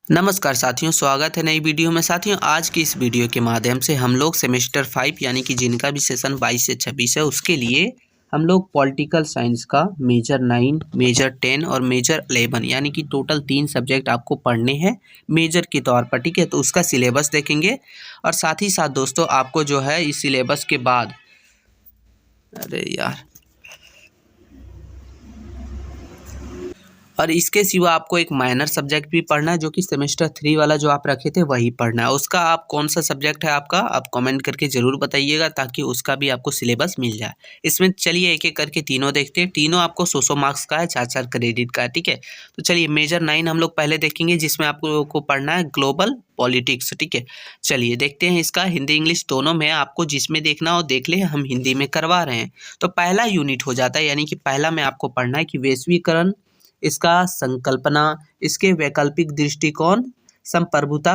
नमस्कार साथियों, स्वागत है नई वीडियो में। साथियों, आज की इस वीडियो के माध्यम से हम लोग सेमेस्टर 5 यानी कि जिनका भी सेशन 22 से 26 है उसके लिए हम लोग पॉलिटिकल साइंस का मेजर 9, मेजर 10 और मेजर 11 यानी कि टोटल 3 सब्जेक्ट आपको पढ़ने हैं मेजर के तौर पर। ठीक है, तो उसका सिलेबस देखेंगे और साथ ही साथ दोस्तों आपको जो है इस सिलेबस के बाद और इसके सिवा आपको एक माइनर सब्जेक्ट भी पढ़ना है जो कि सेमेस्टर 3 वाला जो आप रखे थे वही पढ़ना है। उसका आप कौन सा सब्जेक्ट है आपका, आप कमेंट करके ज़रूर बताइएगा ताकि उसका भी आपको सिलेबस मिल जाए। इसमें चलिए एक एक करके तीनों देखते हैं। तीनों आपको 100 मार्क्स का है, 4-4 क्रेडिट का है। ठीक है, तो चलिए मेजर 9 हम लोग पहले देखेंगे जिसमें आपको पढ़ना है ग्लोबल पॉलिटिक्स। ठीक है, चलिए देखते हैं इसका। हिंदी इंग्लिश दोनों में आपको जिसमें देखना हो देख ले, हम हिंदी में करवा रहे हैं। तो पहला यूनिट हो जाता है यानी कि पहला में आपको पढ़ना है कि वैश्वीकरण, इसका संकल्पना, इसके वैकल्पिक दृष्टिकोण, संप्रभुता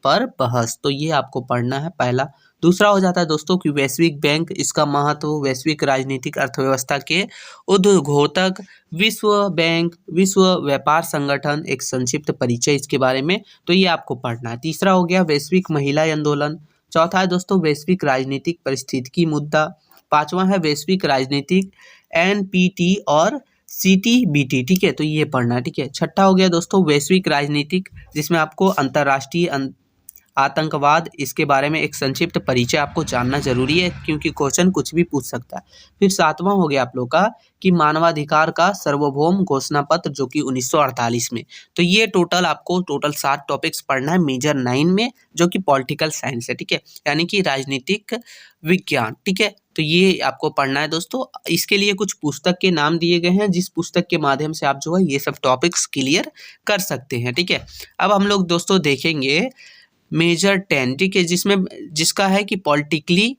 पर बहस। तो ये आपको पढ़ना है पहला। दूसरा हो जाता है दोस्तों कि वैश्विक बैंक, इसका महत्व, वैश्विक राजनीतिक अर्थव्यवस्था के उद्घोतक, विश्व बैंक, विश्व व्यापार संगठन, एक संक्षिप्त परिचय इसके बारे में। तो ये आपको पढ़ना है। तीसरा हो गया वैश्विक महिला आंदोलन। चौथा है दोस्तों वैश्विक राजनीतिक परिस्थितिकी मुद्दा। पांचवा है वैश्विक राजनीतिक एनपीटी और सीटीबीटी। ठीक है, तो ये पढ़ना है। ठीक है, छठा हो गया दोस्तों वैश्विक राजनीतिक, जिसमें आपको अंतर्राष्ट्रीय आतंकवाद, इसके बारे में एक संक्षिप्त परिचय आपको जानना जरूरी है क्योंकि क्वेश्चन कुछ भी पूछ सकता है। फिर सातवां हो गया आप लोग का कि मानवाधिकार का सार्वभौम घोषणा पत्र जो कि 1948 में। तो ये आपको टोटल 7 टॉपिक्स पढ़ना है मेजर 9 में जो कि पॉलिटिकल साइंस है। ठीक है, यानी कि राजनीतिक विज्ञान। ठीक है, तो ये आपको पढ़ना है दोस्तों। इसके लिए कुछ पुस्तक के नाम दिए गए हैं जिस पुस्तक के माध्यम से आप जो है ये सब टॉपिक्स क्लियर कर सकते हैं। ठीक है, अब हम लोग दोस्तों देखेंगे मेजर 10। ठीक है, जिसका है कि पॉलिटिकली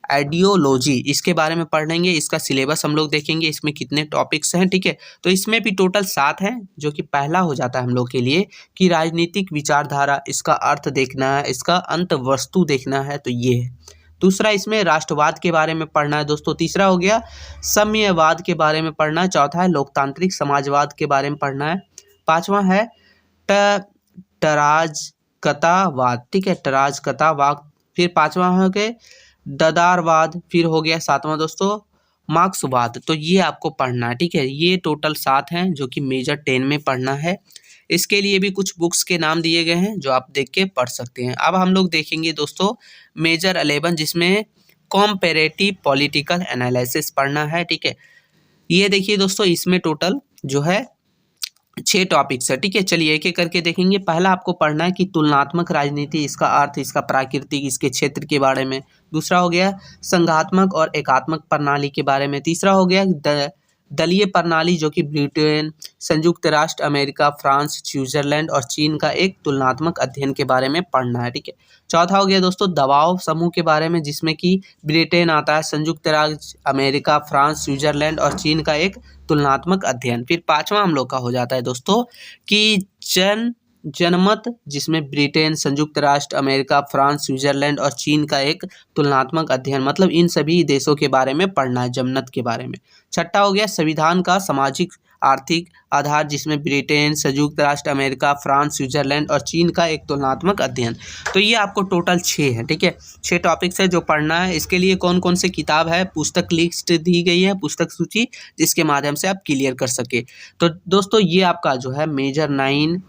आइडियोलॉजी, इसके बारे में पढ़ लेंगे। इसका सिलेबस हम लोग देखेंगे इसमें कितने टॉपिक्स हैं। ठीक है, तो इसमें भी टोटल 7 हैं जो कि पहला हो जाता है हम लोग के लिए कि राजनीतिक विचारधारा, इसका अर्थ देखना है, इसका अंत वस्तु देखना है, तो ये है। दूसरा इसमें राष्ट्रवाद के बारे में पढ़ना है दोस्तों। तीसरा हो गया साम्यवाद के बारे में पढ़ना है। चौथा है लोकतांत्रिक समाजवाद के बारे में पढ़ना है। पांचवा है टराजकतावाद। ठीक है, टराजकतावाद। फिर पांचवा हो गया ददारवाद। फिर हो गया सातवां दोस्तों मार्क्सवाद। तो ये आपको पढ़ना है। ठीक है, ये टोटल 7 हैं जो कि मेजर 10 में पढ़ना है। इसके लिए भी कुछ बुक्स के नाम दिए गए हैं जो आप देख के पढ़ सकते हैं। अब हम लोग देखेंगे दोस्तों मेजर 11 जिसमें कॉम्पेरेटिव पॉलिटिकल एनालिसिस पढ़ना है। ठीक है, ये देखिए दोस्तों इसमें टोटल जो है 6 टॉपिक्स है। ठीक है, चलिए एक एक करके देखेंगे। पहला आपको पढ़ना है कि तुलनात्मक राजनीति, इसका अर्थ, इसका प्राकृतिक, इसके क्षेत्र के बारे में। दूसरा हो गया संघात्मक और एकात्मक प्रणाली के बारे में। तीसरा हो गया दलीय प्रणाली जो कि ब्रिटेन, संयुक्त राष्ट्र अमेरिका, फ्रांस, स्विट्जरलैंड और चीन का एक तुलनात्मक अध्ययन के बारे में पढ़ना है। ठीक है, चौथा हो गया दोस्तों दबाव समूह के बारे में जिसमें कि ब्रिटेन आता है, संयुक्त राज्य अमेरिका, फ्रांस, स्विट्जरलैंड और चीन का एक तुलनात्मक अध्ययन। फिर पांचवा हम लोग का हो जाता है दोस्तों कि जनमत, जिसमें ब्रिटेन, संयुक्त राष्ट्र अमेरिका, फ्रांस, स्विट्जरलैंड और चीन का एक तुलनात्मक अध्ययन, मतलब इन सभी देशों के बारे में पढ़ना है, जनमत के बारे में। छठा हो गया संविधान का सामाजिक आर्थिक आधार, जिसमें ब्रिटेन, संयुक्त राष्ट्र अमेरिका, फ्रांस, स्विट्जरलैंड और चीन का एक तुलनात्मक अध्ययन। तो ये आपको टोटल 6 है। ठीक है, 6 टॉपिक्स है जो पढ़ना है। इसके लिए कौन कौन से किताब है, पुस्तक लिस्ट दी गई है, पुस्तक सूची, जिसके माध्यम से आप क्लियर कर सके। तो दोस्तों ये आपका जो है मेजर 9,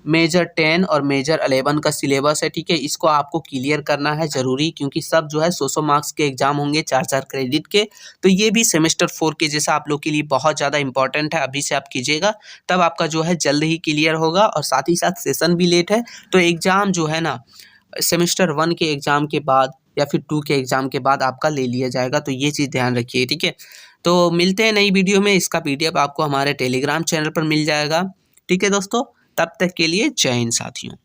मेजर 10 और मेजर 11 का सिलेबस है। ठीक है, इसको आपको क्लियर करना है ज़रूरी क्योंकि सब जो है 100 मार्क्स के एग्जाम होंगे, 4-4 क्रेडिट के। तो ये भी सेमेस्टर 4 के जैसा आप लोग के लिए बहुत ज़्यादा इंपॉर्टेंट है। अभी से आप कीजिएगा तब आपका जो है जल्द ही क्लियर होगा। और साथ ही साथ सेशन भी लेट है तो एग्ज़ाम जो है ना सेमेस्टर 1 के एग्ज़ाम के बाद या फिर 2 के एग्ज़ाम के बाद आपका ले लिया जाएगा। तो ये चीज़ ध्यान रखिए। ठीक है, तो मिलते हैं नई वीडियो में। इसका PDF आपको हमारे टेलीग्राम चैनल पर मिल जाएगा। ठीक है दोस्तों, तब तक के लिए जय हिंद साथियों।